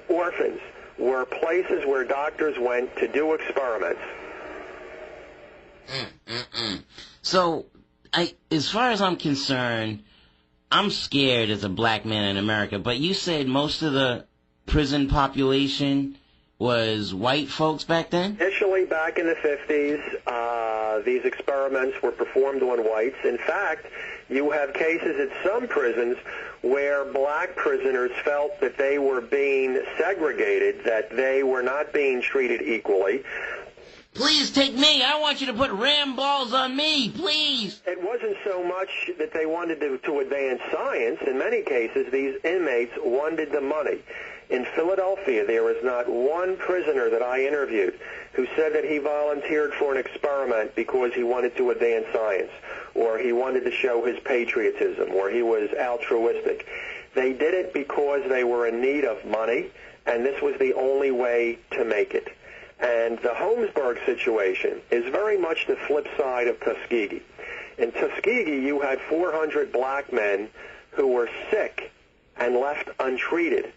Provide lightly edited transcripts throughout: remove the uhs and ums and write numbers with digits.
orphans were places where doctors went to do experiments. So, as far as I'm concerned, I'm scared as a black man in America, but you said most of the prison population was white folks back then? Initially, back in the 50s, these experiments were performed on whites. In fact, you have cases at some prisons where black prisoners felt that they were being segregated, that they were not being treated equally. Please take me. I want you to put ram balls on me, please. It wasn't so much that they wanted to advance science. In many cases, these inmates wanted the money. In Philadelphia, there was not one prisoner that I interviewed who said that he volunteered for an experiment because he wanted to advance science, or he wanted to show his patriotism, or he was altruistic. They did it because they were in need of money, and this was the only way to make it. And the Holmesburg situation is very much the flip side of Tuskegee. In Tuskegee, you had 400 black men who were sick and left untreated.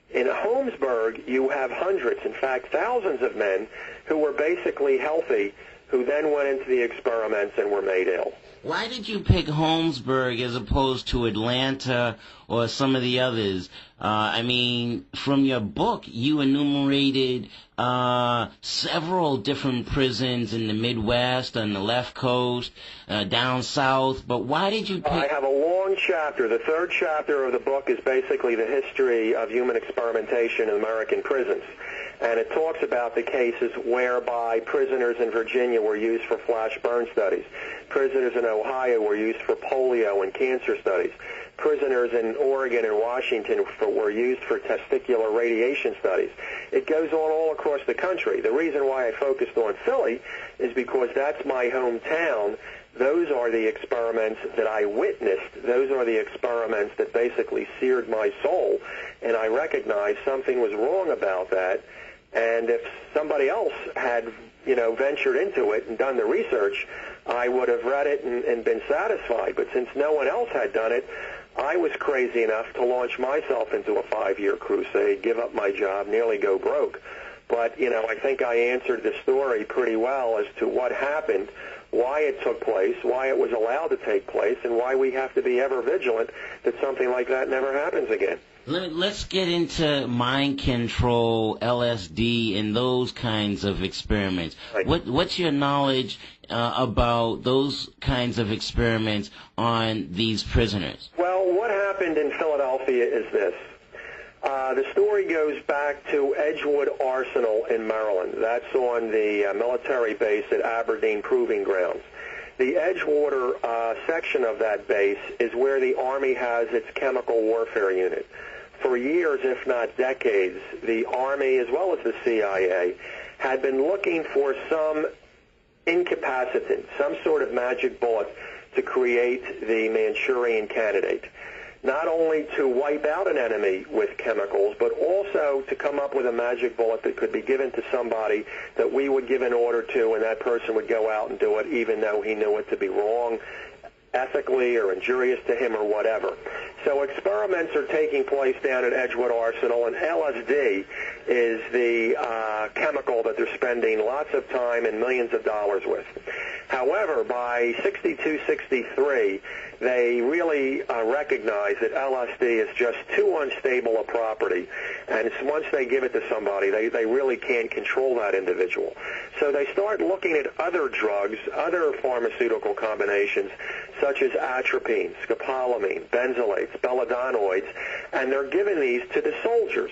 In Holmesburg, you have hundreds, in fact, thousands of men who were basically healthy, who then went into the experiments and were made ill. Why did you pick Holmesburg as opposed to Atlanta or some of the others? I mean, from your book, you enumerated several different prisons in the Midwest, on the left coast, down south, but why did you pick... I have a long chapter. The third chapter of the book is basically the history of human experimentation in American prisons. And it talks about the cases whereby prisoners in Virginia were used for flash burn studies. Prisoners in Ohio were used for polio and cancer studies. Prisoners in Oregon and Washington were used for testicular radiation studies. It goes on all across the country. The reason why I focused on Philly is because that's my hometown. Those are the experiments that I witnessed. Those are the experiments that basically seared my soul. And I recognized something was wrong about that. And if somebody else had, ventured into it and done the research, I would have read it and been satisfied. But since no one else had done it, I was crazy enough to launch myself into a 5-year crusade, give up my job, nearly go broke. But, I think I answered the story pretty well as to what happened, why it took place, why it was allowed to take place, and why we have to be ever vigilant that something like that never happens again. Let's get into mind control, LSD, and those kinds of experiments. Right. What's your knowledge about those kinds of experiments on these prisoners? Well, what happened in Philadelphia is this. The story goes back to Edgewood Arsenal in Maryland. That's on the military base at Aberdeen Proving Grounds. The Edgewater section of that base is where the Army has its chemical warfare unit. For years, if not decades, the Army, as well as the CIA, had been looking for some incapacitant, some sort of magic bullet to create the Manchurian Candidate. Not only to wipe out an enemy with chemicals, but also to come up with a magic bullet that could be given to somebody that we would give an order to, and that person would go out and do it even though he knew it to be wrong, ethically or injurious to him or whatever. So experiments are taking place down at Edgewood Arsenal, and LSD is the chemical that they're spending lots of time and millions of dollars with. However, by 62, 63, they really recognize that LSD is just too unstable a property, and once they give it to somebody, they really can't control that individual. So they start looking at other drugs, other pharmaceutical combinations, such as atropine, scopolamine, benzoates, belladonnoids, and they're giving these to the soldiers.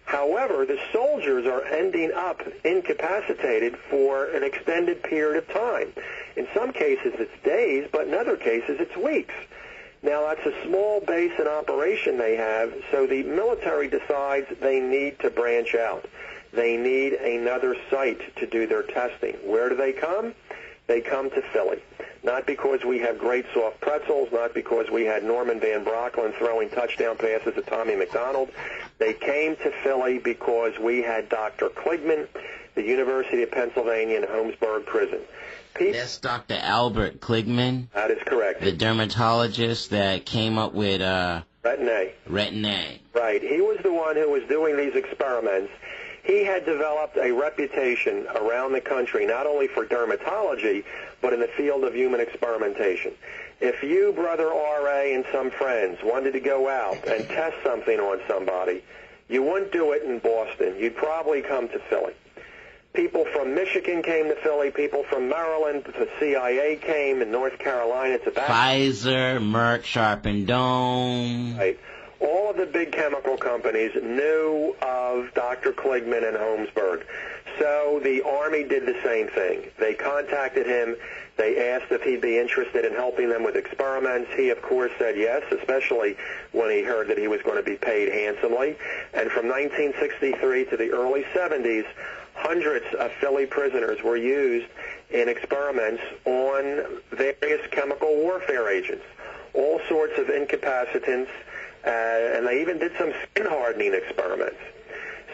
However, the soldiers are ending up incapacitated for an extended period of time. In some cases, it's days, but in other cases, it's weeks. Now, that's a small base in operation they have, so the military decides they need to branch out. They need another site to do their testing. Where do they come? They come to Philly. Not because we have great soft pretzels, not because we had Norman Van Brocklin throwing touchdown passes at Tommy McDonald. They came to Philly because we had Dr. Kligman, the University of Pennsylvania and Holmesburg Prison. That's Dr. Albert Kligman? That is correct. The dermatologist that came up with Retin-A. Right. He was the one who was doing these experiments. He had developed a reputation around the country, not only for dermatology, but in the field of human experimentation. If you, Brother R.A., and some friends wanted to go out and test something on somebody, you wouldn't do it in Boston. You'd probably come to Philly. People from Michigan came to Philly. People from Maryland, the CIA came, in North Carolina to Pfizer, Merck, Sharp and Dohme. Right. All of the big chemical companies knew of Dr. Kligman and Holmesburg. So the Army did the same thing. They contacted him. They asked if he'd be interested in helping them with experiments. He, of course, said yes, especially when he heard that he was going to be paid handsomely. And from 1963 to the early 70s, hundreds of Philly prisoners were used in experiments on various chemical warfare agents, all sorts of incapacitants, and they even did some skin hardening experiments.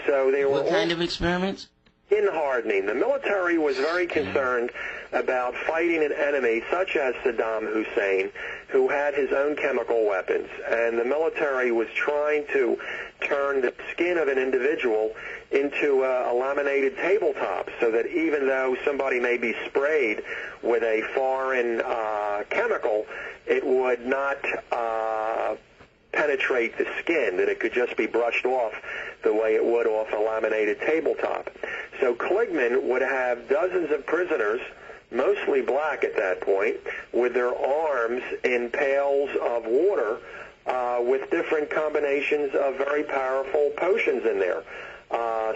So they were what kind of experiments? Skin hardening. The military was very concerned about fighting an enemy such as Saddam Hussein, who had his own chemical weapons, and the military was trying to turn the skin of an individual into a laminated tabletop, so that even though somebody may be sprayed with a foreign chemical, it would not penetrate the skin, that it could just be brushed off the way it would off a laminated tabletop. So Kligman would have dozens of prisoners, mostly black at that point, with their arms in pails of water with different combinations of very powerful potions in there,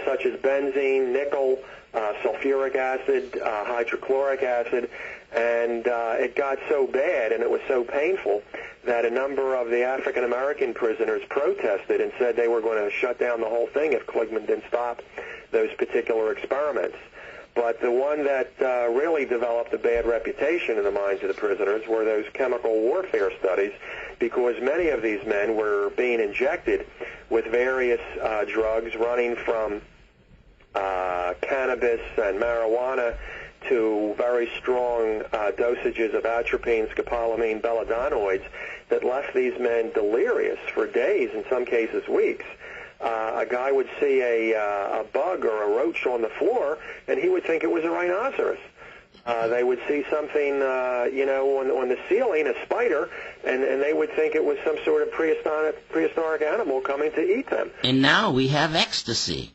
such as benzene, nickel, sulfuric acid, hydrochloric acid, and it got so bad and it was so painful that a number of the African-American prisoners protested and said they were going to shut down the whole thing if Kligman didn't stop those particular experiments. But the one that really developed a bad reputation in the minds of the prisoners were those chemical warfare studies, because many of these men were being injected with various drugs running from cannabis and marijuana to very strong dosages of atropine, scopolamine, belladonnoids that left these men delirious for days, in some cases weeks. A guy would see a bug or a roach on the floor, and he would think it was a rhinoceros. They would see something, on the ceiling, a spider, and they would think it was some sort of prehistoric animal coming to eat them. And now we have ecstasy.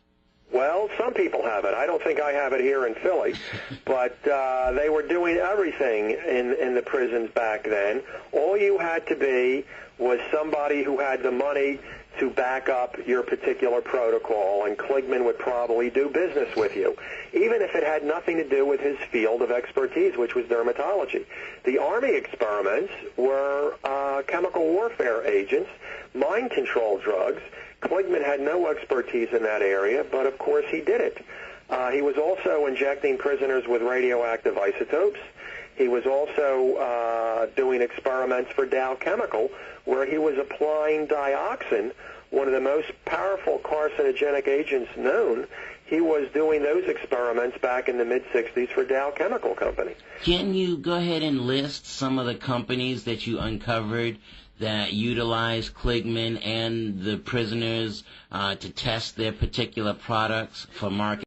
Well, some people have it. I don't think I have it here in Philly. But they were doing everything in the prisons back then. All you had to be was somebody who had the money to back up your particular protocol, and Kligman would probably do business with you, even if it had nothing to do with his field of expertise, which was dermatology. The Army experiments were chemical warfare agents, mind control drugs. Kligman had no expertise in that area, but of course he did it. He was also injecting prisoners with radioactive isotopes. He was also doing experiments for Dow Chemical, where he was applying dioxin, one of the most powerful carcinogenic agents known. He was doing those experiments back in the mid-'60s for Dow Chemical Company. Can you go ahead and list some of the companies that you uncovered that utilized Kligman and the prisoners to test their particular products for market?